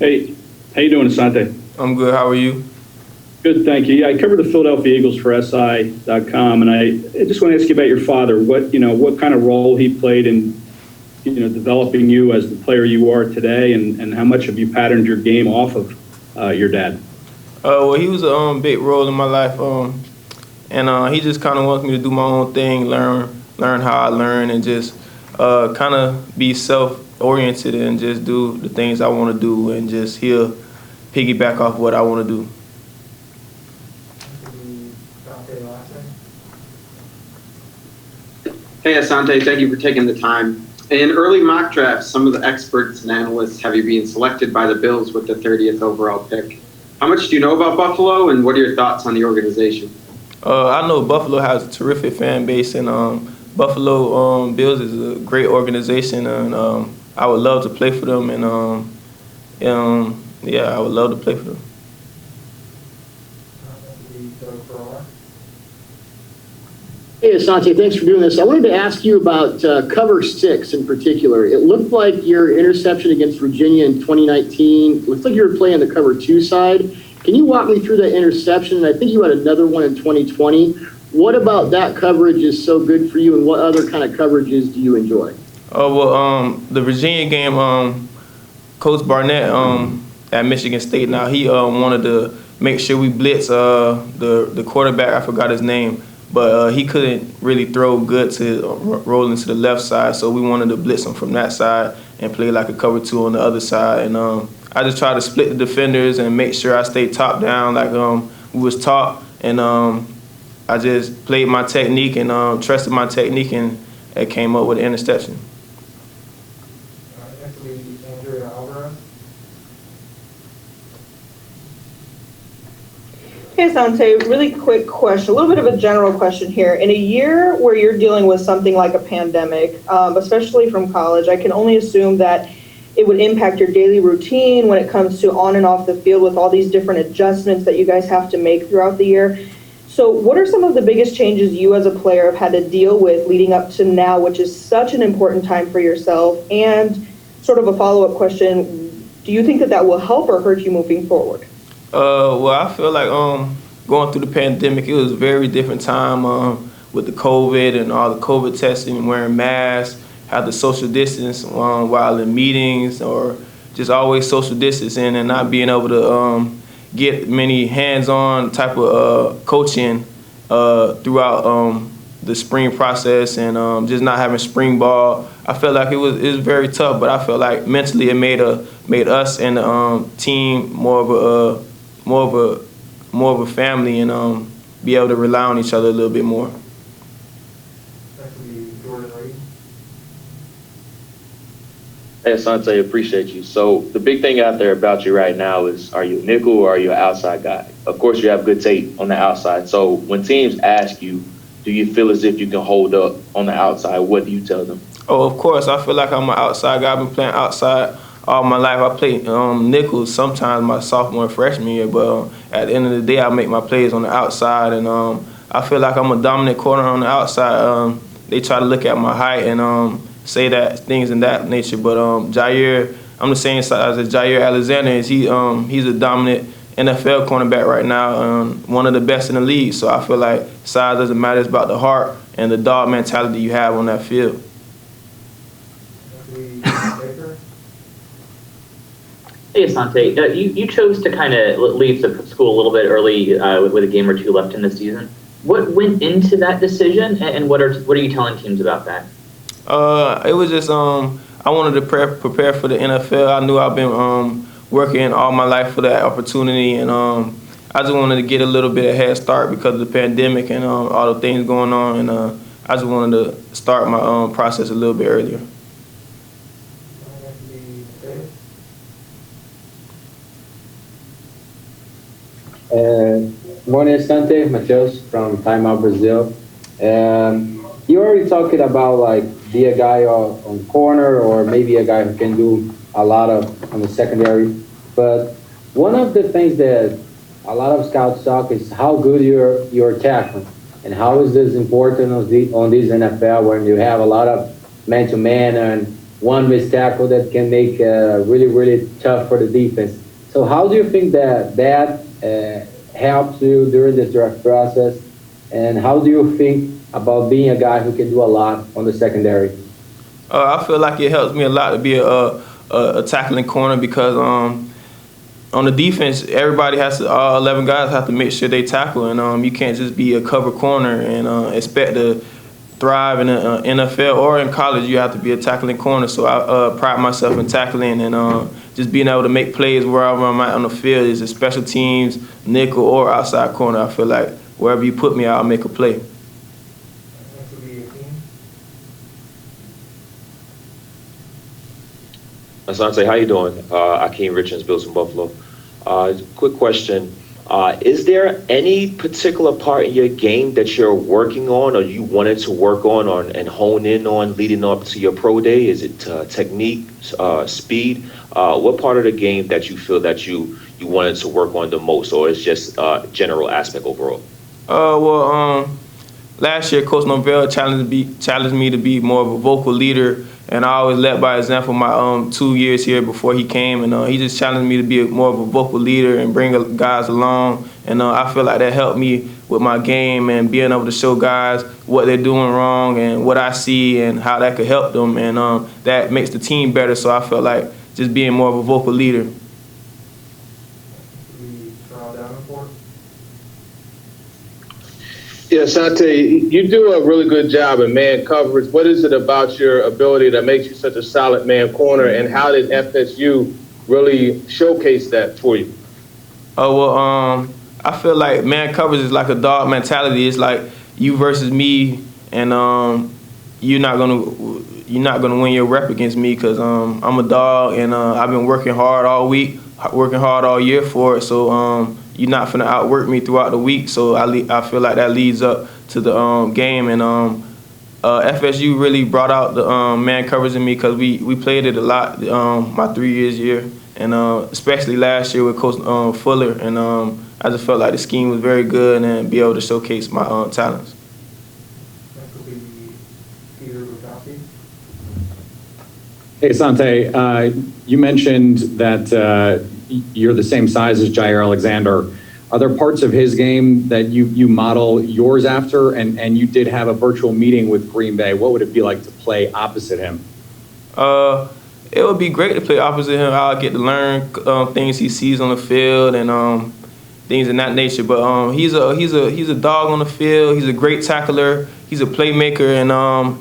Hey, how you doing, Asante? I'm good. How are you? Good, thank you. Yeah, I cover the Philadelphia Eagles for SI.com, and I just want to ask you about your father. What kind of role he played in, developing you as the player you are today, and how much have you patterned your game off of your dad? Well, he was a big role in my life, and he just kind of wants me to do my own thing, learn how I learn, and just kind of be self-oriented and just do the things I want to do, and just he'll piggyback off what I want to do. Hey, Asante, thank you for taking the time. In early mock drafts, some of the experts and analysts have you being selected by the Bills with the 30th overall pick. How much do you know about Buffalo, and what are your thoughts on the organization? I know Buffalo has a terrific fan base, and Buffalo Bills is a great organization, and I would love to play for them, and yeah, I would love to play for them. Hey, Asante, thanks for doing this. I wanted to ask you about cover six in particular. It looked like your interception against Virginia in 2019, looks like you were playing the cover two side. Can you walk me through that interception? And I think you had another one in 2020. What about that coverage is so good for you, and what other kind of coverages do you enjoy? Oh, well, the Virginia game, Coach Barnett at Michigan State now, he wanted to make sure we blitz the quarterback, I forgot his name, but he couldn't really throw good to roll into the left side, so we wanted to blitz him from that side and play like a cover two on the other side. And I just tried to split the defenders and make sure I stayed top down like we was taught. And I just played my technique and trusted my technique, and it came up with an interception. Hey, Asante, really quick question, a little bit of a general question here. In a year where you're dealing with something like a pandemic, especially from college, I can only assume that it would impact your daily routine when it comes to on and off the field with all these different adjustments that you guys have to make throughout the year. So what are some of the biggest changes you as a player have had to deal with leading up to now, which is such an important time for yourself? And sort of a follow-up question, do you think that that will help or hurt you moving forward? Well, I feel like going through the pandemic, it was a very different time with the COVID and all the COVID testing, wearing masks, have the social distance while in meetings, or just always social distancing and not being able to get many hands-on type of coaching throughout the spring process, and just not having spring ball. I felt like it was very tough, but I felt like mentally it made us and the team more of a family, and be able to rely on each other a little bit more. Hey, Asante, appreciate you. So the big thing out there about you right now is, are you a nickel or are you an outside guy? Of course, you have good tape on the outside. So when teams ask you, do you feel as if you can hold up on the outside? What do you tell them? Oh, of course. I feel like I'm an outside guy. I've been playing outside all my life. I played nickels sometimes my sophomore and freshman year, but at the end of the day, I make my plays on the outside, and I feel like I'm a dominant corner on the outside. They try to look at my height and say that things in that nature, but Jair, I'm the same size as Jair Alexander. He's a dominant NFL cornerback right now, one of the best in the league. So I feel like size doesn't matter. It's about the heart and the dog mentality you have on that field. Hey, Asante, you chose to kind of leave the school a little bit early with a game or two left in the season. What went into that decision, and what are you telling teams about that? It was just I wanted to prepare for the NFL. I knew I've been working all my life for that opportunity, and I just wanted to get a little bit of head start because of the pandemic and all the things going on, and I just wanted to start my process a little bit earlier. Morning, Asante, Matheus from Time Out Brazil. You already talked about like be a guy on corner, or maybe a guy who can do a lot of on the secondary. But one of the things that a lot of scouts talk is how good you're tackling, and how is this important on this NFL when you have a lot of man-to-man and one missed tackle that can make really, really tough for the defense. So how do you think that helps you during this draft process? And how do you think about being a guy who can do a lot on the secondary? I feel like it helps me a lot to be a tackling corner because on the defense, everybody has to, all 11 guys have to make sure they tackle, and you can't just be a cover corner and expect to thrive in the NFL or in college. You have to be a tackling corner. So I pride myself in tackling and just being able to make plays wherever I'm at on the field, is it special teams, nickel, or outside corner. I feel like wherever you put me, I'll make a play. Asante, how you doing? Akeem Richards, Bills from Buffalo. Quick question. Is there any particular part in your game that you're working on or you wanted to work on and hone in on leading up to your pro day? Is it technique, speed? What part of the game that you feel that you wanted to work on the most, or is just general aspect overall? Last year, Coach Norvell challenged me to be more of a vocal leader, and I always led by example my 2 years here before he came, and he just challenged me to be more of a vocal leader and bring guys along, and I feel like that helped me with my game and being able to show guys what they're doing wrong and what I see and how that could help them, and that makes the team better, so I felt like just being more of a vocal leader. Yeah, Asante, you do a really good job in man coverage. What is it about your ability that makes you such a solid man corner, and how did FSU really showcase that for you? I feel like man coverage is like a dog mentality. It's like you versus me, and you're not gonna win your rep against me because I'm a dog, and I've been working hard all week, working hard all year for it. So you're not finna outwork me throughout the week. So I feel like that leads up to the game, and FSU really brought out the man coverage in me because we played it a lot my 3 years here, and especially last year with Coach Fuller, and I just felt like the scheme was very good and be able to showcase my talents. Hey, Asante, you mentioned that you're the same size as Jair Alexander. Are there parts of his game that you model yours after? And you did have a virtual meeting with Green Bay. What would it be like to play opposite him? It would be great to play opposite him. I'll get to learn things he sees on the field and things of that nature. But he's a dog on the field. He's a great tackler. He's a playmaker, and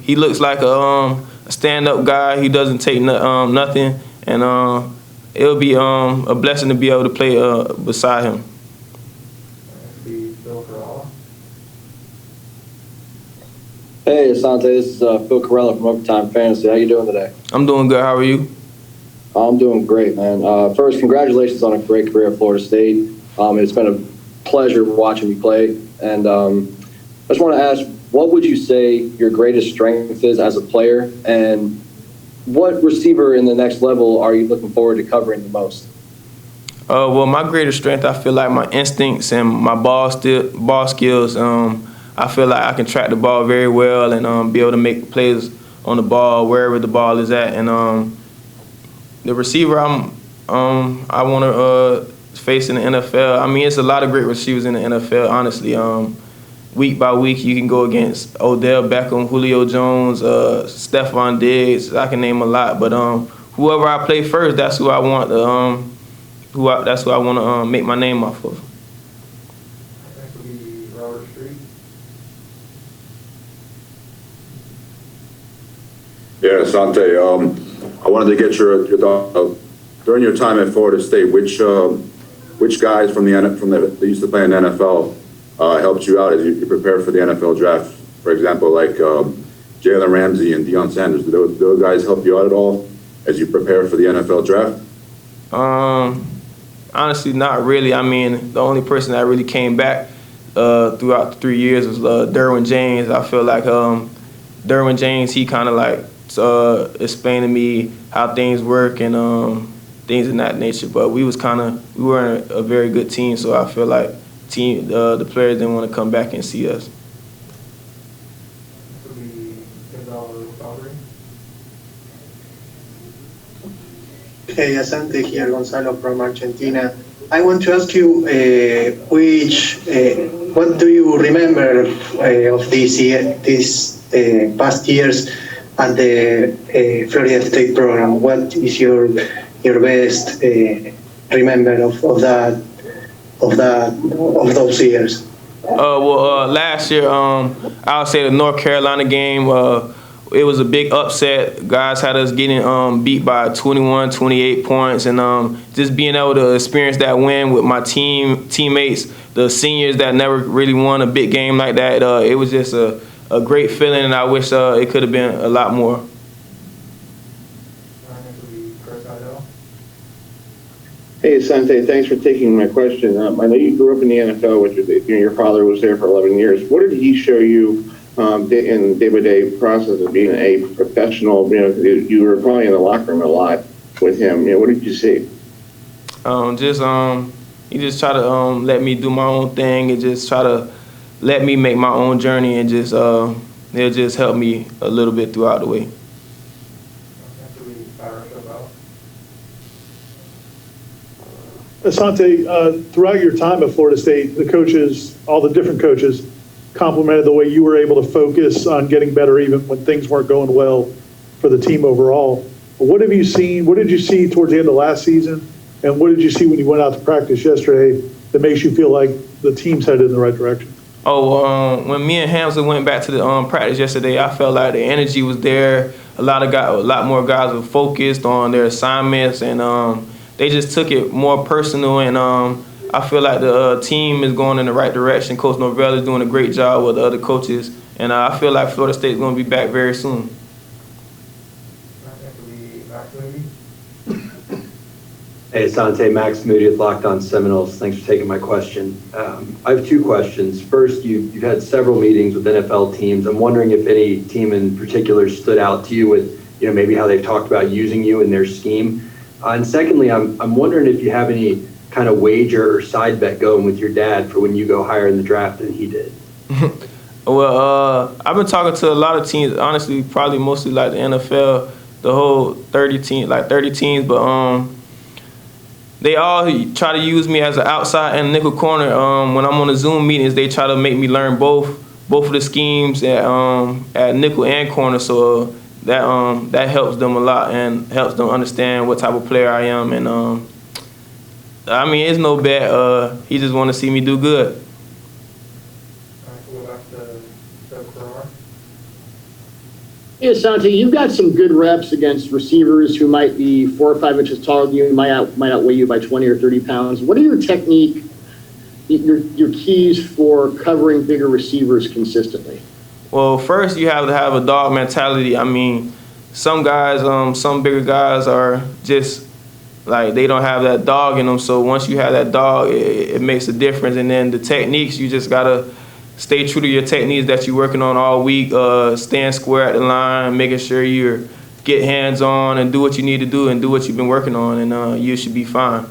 he looks like a stand-up guy. He doesn't take nothing, and it'll be a blessing to be able to play beside him. Hey, Asante, this is Phil Carella from Overtime Fantasy. How you doing today? I'm doing good. How are you? I'm doing great, man. First, congratulations on a great career at Florida State. It's been a pleasure watching you play. And I just want to ask, what would you say your greatest strength is as a player? And what receiver in the next level are you looking forward to covering the most? Well, my greatest strength, I feel like my instincts and my ball skills. I feel like I can track the ball very well and be able to make plays on the ball wherever the ball is at. And the receiver I want to face in the NFL. I mean, it's a lot of great receivers in the NFL, honestly. Week by week, you can go against Odell Beckham, Julio Jones, Stephon Diggs. I can name a lot, but whoever I play first, that's who I want to that's who I want to make my name off of. Yeah, Asante, I wanted to get your thought. During your time at Florida State, which guys from that used to play in the NFL helped you out as you prepared for the NFL draft? For example, like Jalen Ramsey and Deion Sanders. Did those guys help you out at all as you prepare for the NFL draft? Honestly, not really. I mean, the only person that really came back throughout the 3 years was Derwin James. I feel like Derwin James, he kind of like explained to me how things work and things of that nature. But we weren't a very good team, so I feel like the players didn't want to come back and see us. Hey, Asante here, Gonzalo from Argentina. I want to ask you what do you remember of these past years at the Florida State program? What is your best remember of those years? Last year, I would say the North Carolina game, it was a big upset. Guys had us getting beat by 21, 28 points, and just being able to experience that win with my teammates, the seniors that never really won a big game like that. It was just a great feeling, and I wish it could have been a lot more. Hey, Asante, thanks for taking my question. I know you grew up in the NFL, which your father was there for 11 years. What did he show you in the day-by-day process of being a professional? You were probably in the locker room a lot with him. What did you see? He just tried to let me do my own thing and just try to let me make my own journey, and it'll just help me a little bit throughout the way. Asante, throughout your time at Florida State, the coaches, all the different coaches, complimented the way you were able to focus on getting better even when things weren't going well for the team overall. What have you seen? What did you see towards the end of last season? And what did you see when you went out to practice yesterday that makes you feel like the team's headed in the right direction? When me and Hamza went back to the practice yesterday, I felt like the energy was there. A lot more guys were focused on their assignments, and they just took it more personal, and I feel like the team is going in the right direction. Coach Norvell is doing a great job with the other coaches, and I feel like Florida State is going to be back very soon. Hey, Asante, Max Moody with Locked On Seminoles. Thanks for taking my question. I have two questions. First, you've had several meetings with NFL teams. I'm wondering if any team in particular stood out to you with, maybe how they've talked about using you in their scheme. And secondly, I'm wondering if you have any kind of wager or side bet going with your dad for when you go higher in the draft than he did. Well, I've been talking to a lot of teams, honestly, probably mostly like the NFL, the whole 30 teams, but they all try to use me as an outside and nickel corner. When I'm on the Zoom meetings, they try to make me learn both of the schemes at nickel and corner, so that helps them a lot and helps them understand what type of player I am. And it's no bet. He just want to see me do good. Hey, Asante, you've got some good reps against receivers who might be 4 or 5 inches taller than you, might outweigh you by 20 or 30 pounds. What are your technique, your keys for covering bigger receivers consistently? Well, first you have to have a dog mentality. Some guys, some bigger guys are just like they don't have that dog in them. So once you have that dog, it makes a difference. And then the techniques, you just gotta stay true to your techniques that you're working on all week. Stand square at the line, making sure you get hands on and do what you need to do and do what you've been working on, and you should be fine.